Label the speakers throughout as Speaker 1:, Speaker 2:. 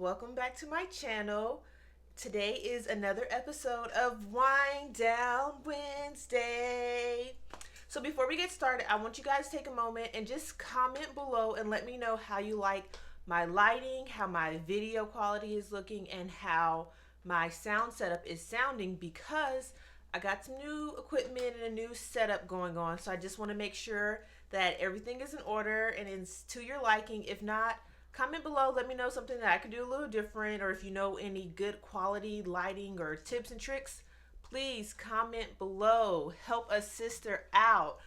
Speaker 1: welcome back to my channel. Today is another episode of Wind Down Wednesday. So before we get started, I want you guys to take a moment and just comment below and let me know how you like my lighting, how my video quality is looking, and how my sound setup is sounding, because I got some new equipment and a new setup going on. So I just want to make sure that everything is in order and it's to your liking. If not, comment below, let me know something that I could do a little different, or if you know any good quality lighting or tips and tricks, please comment below. Help a sister out.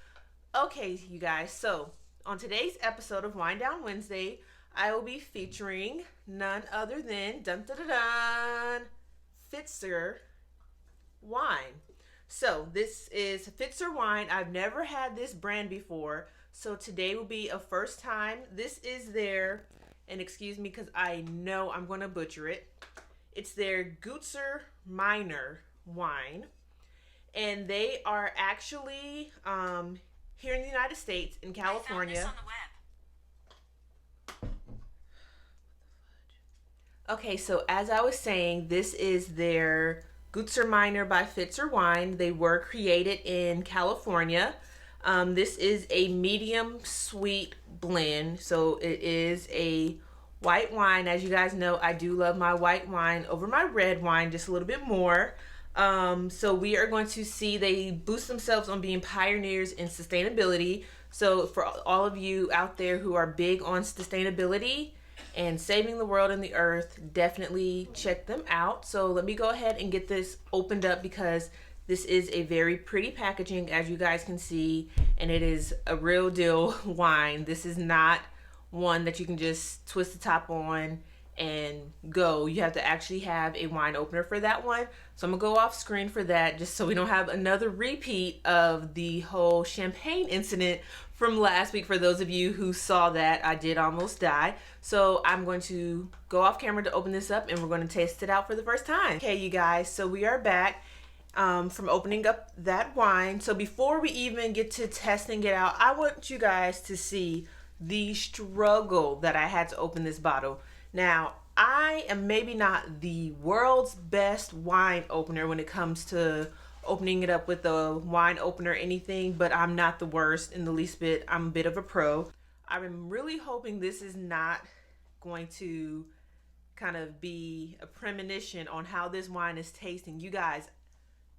Speaker 1: Okay, you guys, so on today's episode of Wind Down Wednesday, I will be featuring none other than Fetzer wine. So this is Fetzer wine. I've never had this brand before, so today will be a first time. This is their, and excuse me because I know I'm going to butcher it, it's their Gewurtztraminer wine. And they are actually here in the United States, in California. I found this on the web. Okay, so as I was saying, this is their Gewurtztraminer by Fetzer wine. They were created in California. This is a medium sweet blend, so it is a white wine. As you guys know, I do love my white wine over my red wine just a little bit more. So we are going to see they boost themselves on being pioneers in sustainability. So for all of you out there who are big on sustainability and saving the world and the earth, definitely check them out. So let me go ahead and get this opened up, because this is a very pretty packaging, as you guys can see, and it is a real deal wine. This is not one that you can just twist the top on and go. You have to actually have a wine opener for that one. So I'm gonna go off screen for that, just so we don't have another repeat of the whole champagne incident from last week. For those of you who saw that, I did almost die. So I'm going to go off camera to open this up, and we're going to taste it out for the first time. Okay, you guys, so we are back from opening up that wine. So before we even get to testing it out, I want you guys to see the struggle that I had to open this bottle. Now, I am maybe not the world's best wine opener when it comes to opening it up with a wine opener or anything, but I'm not the worst in the least bit. I'm a bit of a pro. I'm really hoping this is not going to kind of be a premonition on how this wine is tasting. You guys,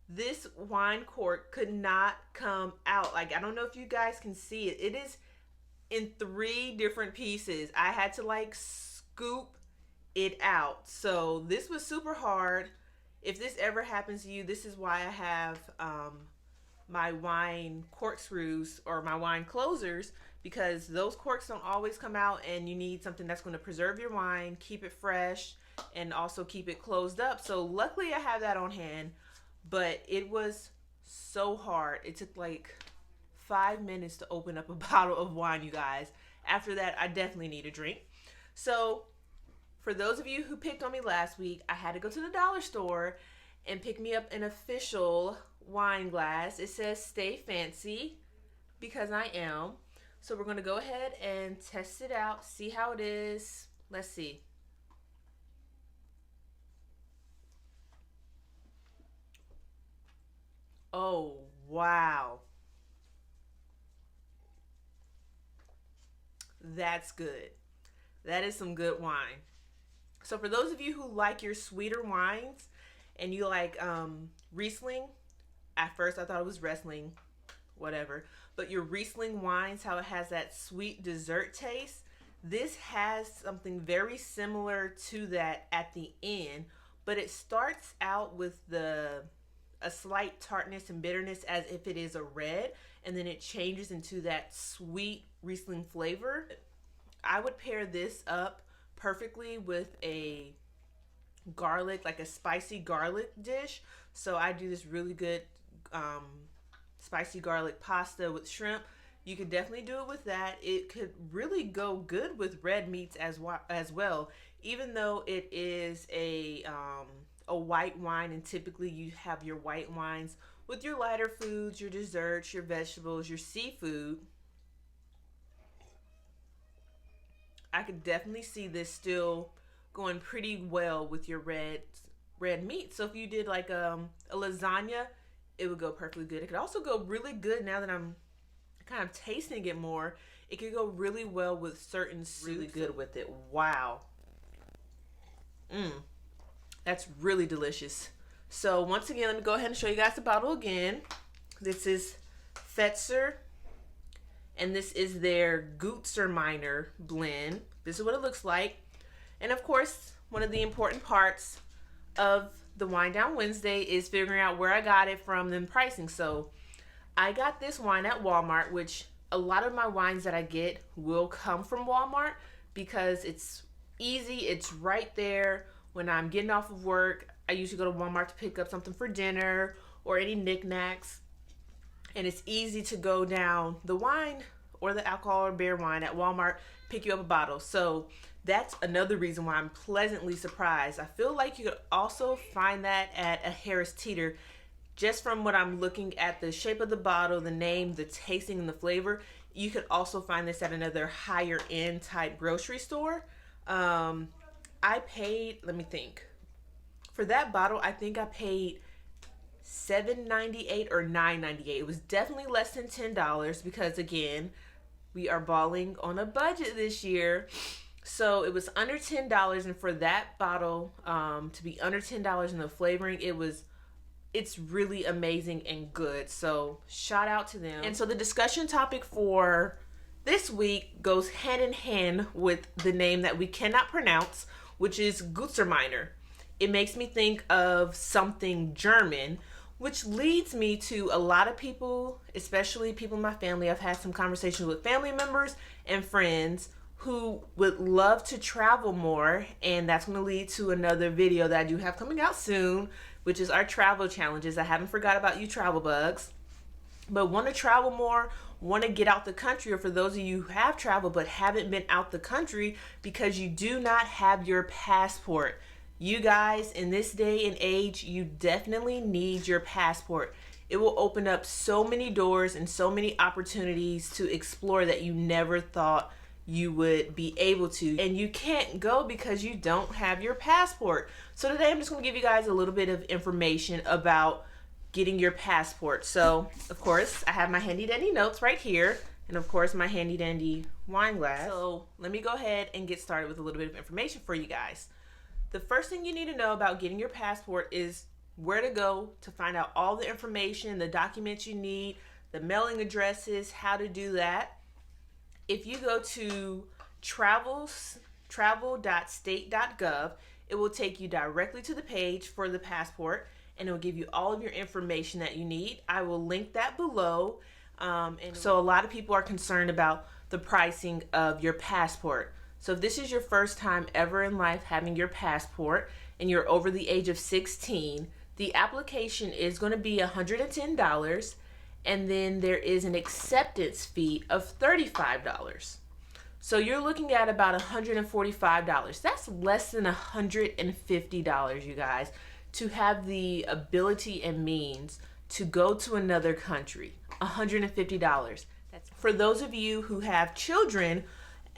Speaker 1: this wine cork could not come out. Like, I don't know if you guys can see it. It is in 3 different pieces. I had to like scoop it out. So this was super hard. If this ever happens to you, this is why I have my wine corkscrews or my wine closers, because those corks don't always come out, and you need something that's going to preserve your wine, keep it fresh, and also keep it closed up. So luckily I have that on hand, but it was so hard. It took like 5 minutes to open up a bottle of wine, you guys. After that, I definitely need a drink. So for those of you who picked on me last week, I had to go to the dollar store and pick me up an official wine glass. It says "Stay Fancy," because I am. So we're going to go ahead and test it out, see how it is. Let's see. Oh, wow. That's good. That is some good wine. So for those of you who like your sweeter wines and you like Riesling, at first I thought it was Riesling, whatever, but your Riesling wines, how it has that sweet dessert taste, this has something very similar to that at the end, but it starts out with a slight tartness and bitterness as if it is a red, and then it changes into that sweet Riesling flavor. I would pair this up perfectly with a garlic, like a spicy garlic dish. So I do this really good spicy garlic pasta with shrimp. You could definitely do it with that. It could really go good with red meats as well, even though it is a white wine, and typically you have your white wines with your lighter foods, your desserts, your vegetables, your seafood. I could definitely see this still going pretty well with your red meat. So if you did like a lasagna, it would go perfectly good. It could also go really good now that I'm kind of tasting it more. It could go really well with certain soups. Really good with it. Wow. That's really delicious. So once again, let me go ahead and show you guys the bottle again. This is Fetzer, and this is their Gewurtztraminer blend. This is what it looks like. And of course, one of the important parts of the Wine Down Wednesday is figuring out where I got it from and pricing. So I got this wine at Walmart, which a lot of my wines that I get will come from Walmart because it's easy. It's right there. When I'm getting off of work, I usually go to Walmart to pick up something for dinner or any knickknacks. And it's easy to go down the wine or the alcohol or beer wine at Walmart, pick you up a bottle. So that's another reason why I'm pleasantly surprised. I feel like you could also find that at a Harris Teeter. Just from what I'm looking at, the shape of the bottle, the name, the tasting, and the flavor, you could also find this at another higher end type grocery store. I paid, let me think. For that bottle, I think I paid $7.98 or $9.98. It was definitely less than $10 because, again, we are balling on a budget this year. So it was under $10, and for that bottle to be under $10 in the flavoring, it's really amazing and good. So shout out to them. And so the discussion topic for this week goes hand in hand with the name that we cannot pronounce, which is Gewurtztraminer. It makes me think of something German, which leads me to a lot of people, especially people in my family. I've had some conversations with family members and friends who would love to travel more, and that's going to lead to another video that I do have coming out soon, which is our travel challenges. I haven't forgot about you travel bugs, but want to travel more, want to get out the country, or for those of you who have traveled but haven't been out the country because you do not have your passport. You guys, in this day and age, you definitely need your passport. It will open up so many doors and so many opportunities to explore that you never thought you would be able to. And you can't go because you don't have your passport. So today I'm just going to give you guys a little bit of information about getting your passport. So, of course, I have my handy dandy notes right here. And of course, my handy dandy wine glass. So let me go ahead and get started with a little bit of information for you guys. The first thing you need to know about getting your passport is where to go to find out all the information, the documents you need, the mailing addresses, how to do that. If you go to travel.state.gov, it will take you directly to the page for the passport, and it will give you all of your information that you need. I will link that below. And so a lot of people are concerned about the pricing of your passport. So if this is your first time ever in life having your passport and you're over the age of 16, the application is going to be $110, and then there is an acceptance fee of $35. So you're looking at about $145. That's less than $150, you guys, to have the ability and means to go to another country. $150. That's for those of you who have children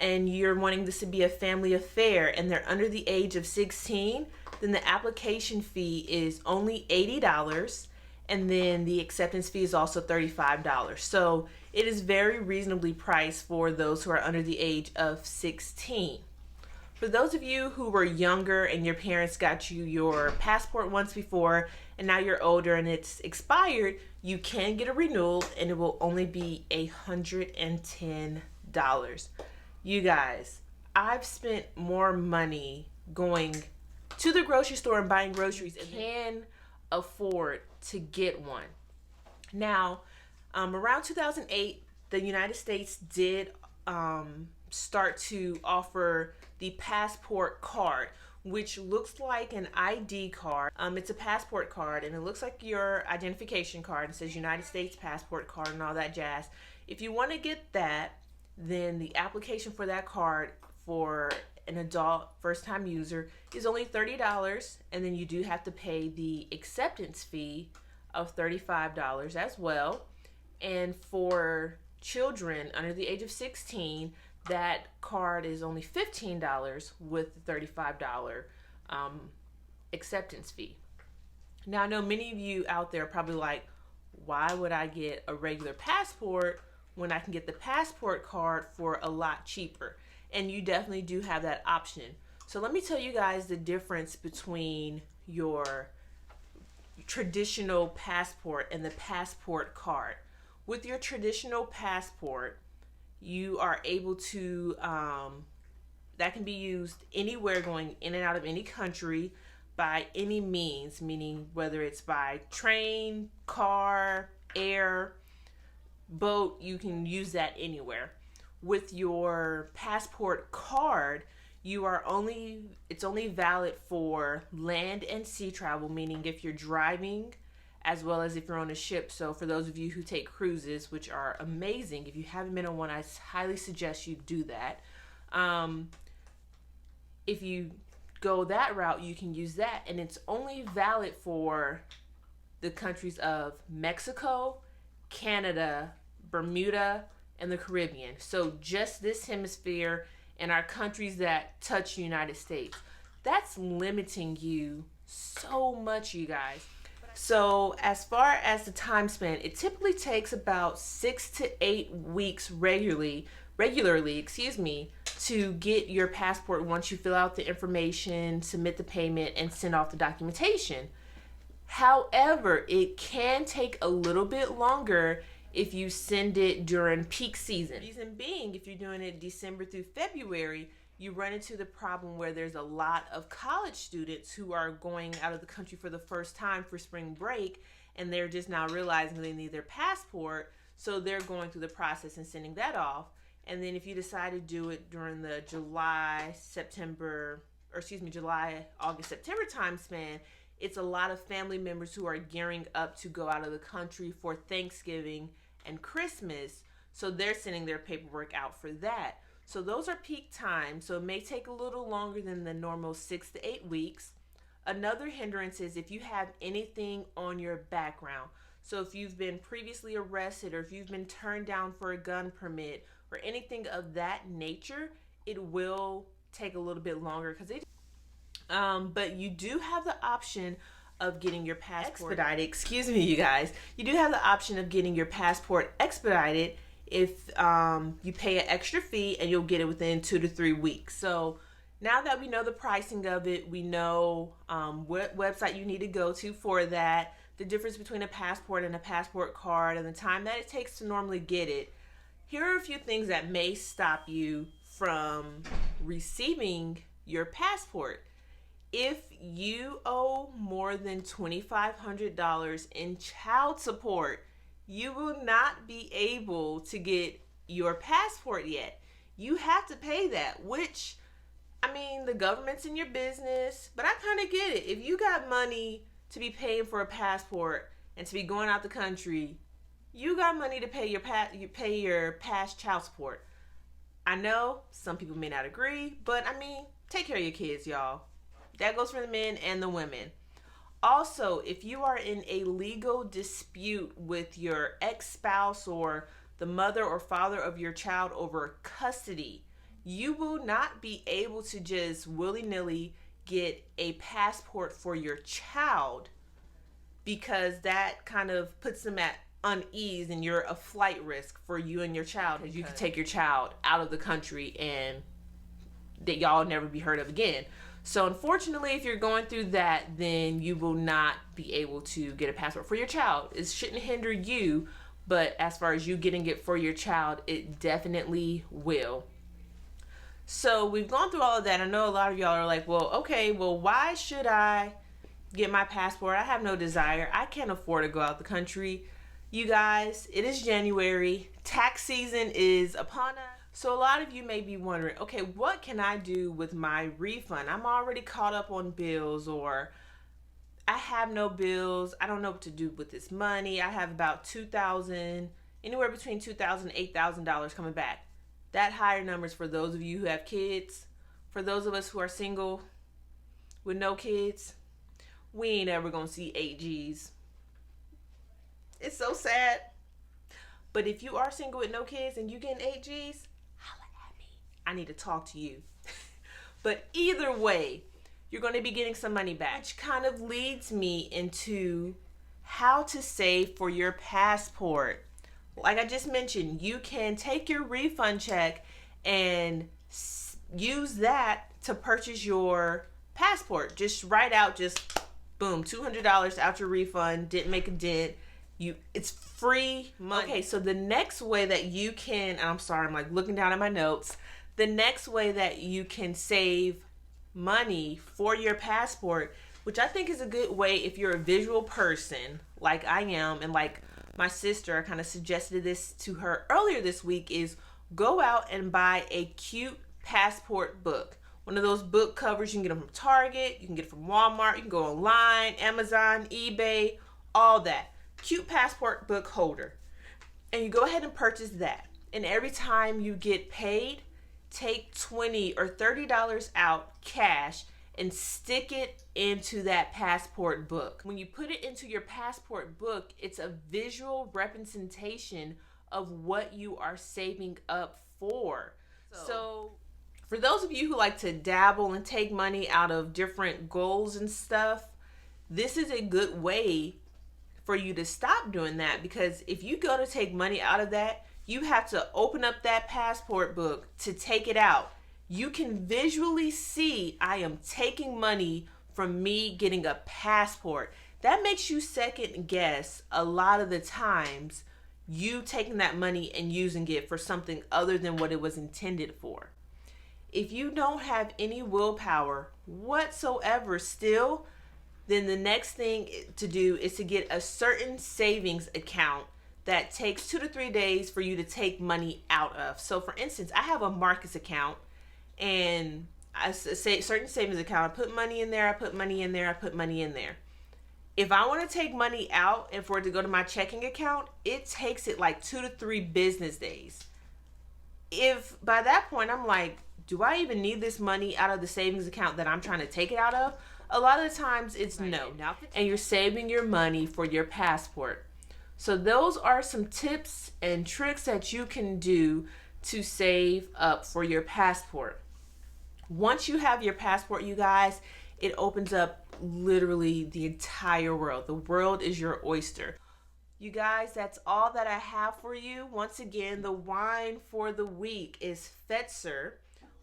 Speaker 1: and you're wanting this to be a family affair and they're under the age of 16, then the application fee is only $80, and then the acceptance fee is also $35. So it is very reasonably priced for those who are under the age of 16. For those of you who were younger and your parents got you your passport once before and now you're older and it's expired, you can get a renewal and it will only be $110. You guys, I've spent more money going to the grocery store and buying groceries and can afford to get one. Now, around 2008, the United States did start to offer the passport card, which looks like an ID card. It's a passport card, and it looks like your identification card. It says United States passport card and all that jazz. If you want to get that, then the application for that card for an adult first-time user is only $30, and then you do have to pay the acceptance fee of $35 as well. And for children under the age of 16, that card is only $15 with the $35 acceptance fee. Now, I know many of you out there are probably like, why would I get a regular passport when I can get the passport card for a lot cheaper? And you definitely do have that option. So let me tell you guys the difference between your traditional passport and the passport card. With your traditional passport, you are able to, that can be used anywhere, going in and out of any country by any means, meaning whether it's by train, car, air, boat, you can use that anywhere. With your passport card, it's only valid for land and sea travel, meaning if you're driving as well as if you're on a ship. So for those of you who take cruises, which are amazing, if you haven't been on one, I highly suggest you do that. If you go that route, you can use that, and it's only valid for the countries of Mexico, Canada, Bermuda, and the Caribbean. So just this hemisphere and our countries that touch the United States. That's limiting you so much, you guys. So as far as the time span, it typically takes about 6 to 8 weeks regularly, to get your passport once you fill out the information, submit the payment, and send off the documentation. However, it can take a little bit longer if you send it during peak season. Reason being, if you're doing it December through February, you run into the problem where there's a lot of college students who are going out of the country for the first time for spring break, and they're just now realizing they need their passport, so they're going through the process and sending that off. And then if you decide to do it during the July, August, September time span, it's a lot of family members who are gearing up to go out of the country for Thanksgiving and Christmas. So they're sending their paperwork out for that. So those are peak times. So it may take a little longer than the normal 6 to 8 weeks. Another hindrance is if you have anything on your background. So if you've been previously arrested, or if you've been turned down for a gun permit or anything of that nature, it will take a little bit longer but you do have the option of getting your passport expedited. Excuse me, you guys. You do have the option of getting your passport expedited if you pay an extra fee, and you'll get it within 2 to 3 weeks. So now that we know the pricing of it, we know what website you need to go to for that, the difference between a passport and a passport card, and the time that it takes to normally get it. Here are a few things that may stop you from receiving your passport. If you owe more than $2,500 in child support, you will not be able to get your passport yet. You have to pay that, which, I mean, the government's in your business, but I kind of get it. If you got money to be paying for a passport and to be going out the country, you got money to pay your past child support. I know some people may not agree, but I mean, take care of your kids, y'all. That goes for the men and the women. Also, if you are in a legal dispute with your ex-spouse or the mother or father of your child over custody, you will not be able to just willy-nilly get a passport for your child, because that kind of puts them at unease, and you're a flight risk for you and your child, as you could take your child out of the country and that y'all never be heard of again. So unfortunately, if you're going through that, then you will not be able to get a passport for your child. It shouldn't hinder you, but as far as you getting it for your child, it definitely will. So we've gone through all of that. I know a lot of y'all are like, well, okay, well, why should I get my passport? I have no desire. I can't afford to go out the country. You guys, it is January. Tax season is upon us. So a lot of you may be wondering, okay, what can I do with my refund? I'm already caught up on bills, or I have no bills. I don't know what to do with this money. I have about $2,000, anywhere between $2,000 and $8,000 coming back. That higher numbers for those of you who have kids. For those of us who are single with no kids, we ain't ever gonna see 8 G's. It's so sad. But if you are single with no kids and you getting 8 G's, holla at me. I need to talk to you. But either way, you're going to be getting some money back, which kind of leads me into how to save for your passport. Like I just mentioned, you can take your refund check and use that to purchase your passport. Just write out, just boom, $200 out your refund, didn't make a dent. It's free money. Okay, so the next way that you can, I'm sorry, I'm like looking down at my notes. The next way that you can save money for your passport, which I think is a good way if you're a visual person like I am, and like my sister, I kind of suggested this to her earlier this week, is go out and buy a cute passport book. One of those book covers, you can get them from Target, you can get it from Walmart, you can go online, Amazon, eBay, all that. Cute passport book holder. And you go ahead and purchase that. And every time you get paid, take $20 or $30 out cash and stick it into that passport book. When you put it into your passport book, it's a visual representation of what you are saving up for. So for those of you who like to dabble and take money out of different goals and stuff, this is a good way for you to stop doing that, because if you go to take money out of that, you have to open up that passport book to take it out. You can visually see, I am taking money from me getting a passport. That makes you second guess a lot of the times you taking that money and using it for something other than what it was intended for. If you don't have any willpower whatsoever still, then the next thing to do is to get a certain savings account that takes 2 to 3 days for you to take money out of. So for instance, I have a Marcus account, and I say certain savings account. I put money in there, I put money in there, I put money in there. If I want to take money out and for it to go to my checking account, it takes it like 2 to 3 business days. If by that point I'm like, do I even need this money out of the savings account that I'm trying to take it out of? A lot of the times it's no. And you're saving your money for your passport. So those are some tips and tricks that you can do to save up for your passport. Once you have your passport, you guys, it opens up literally the entire world. The world is your oyster. You guys, that's all that I have for you. Once again, the wine for the week is Fetzer,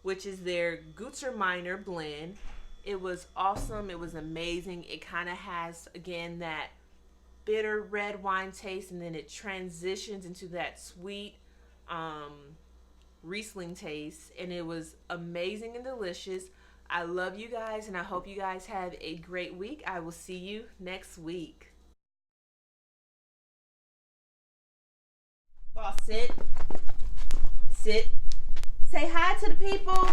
Speaker 1: which is their Gewurtztraminer blend. It was awesome. It was amazing. It kind of has, again, that bitter red wine taste, and then it transitions into that sweet Riesling taste, and it was amazing and delicious. I love you guys, and I hope you guys have a great week. I will see you next week. Boss, sit. Say hi to the people.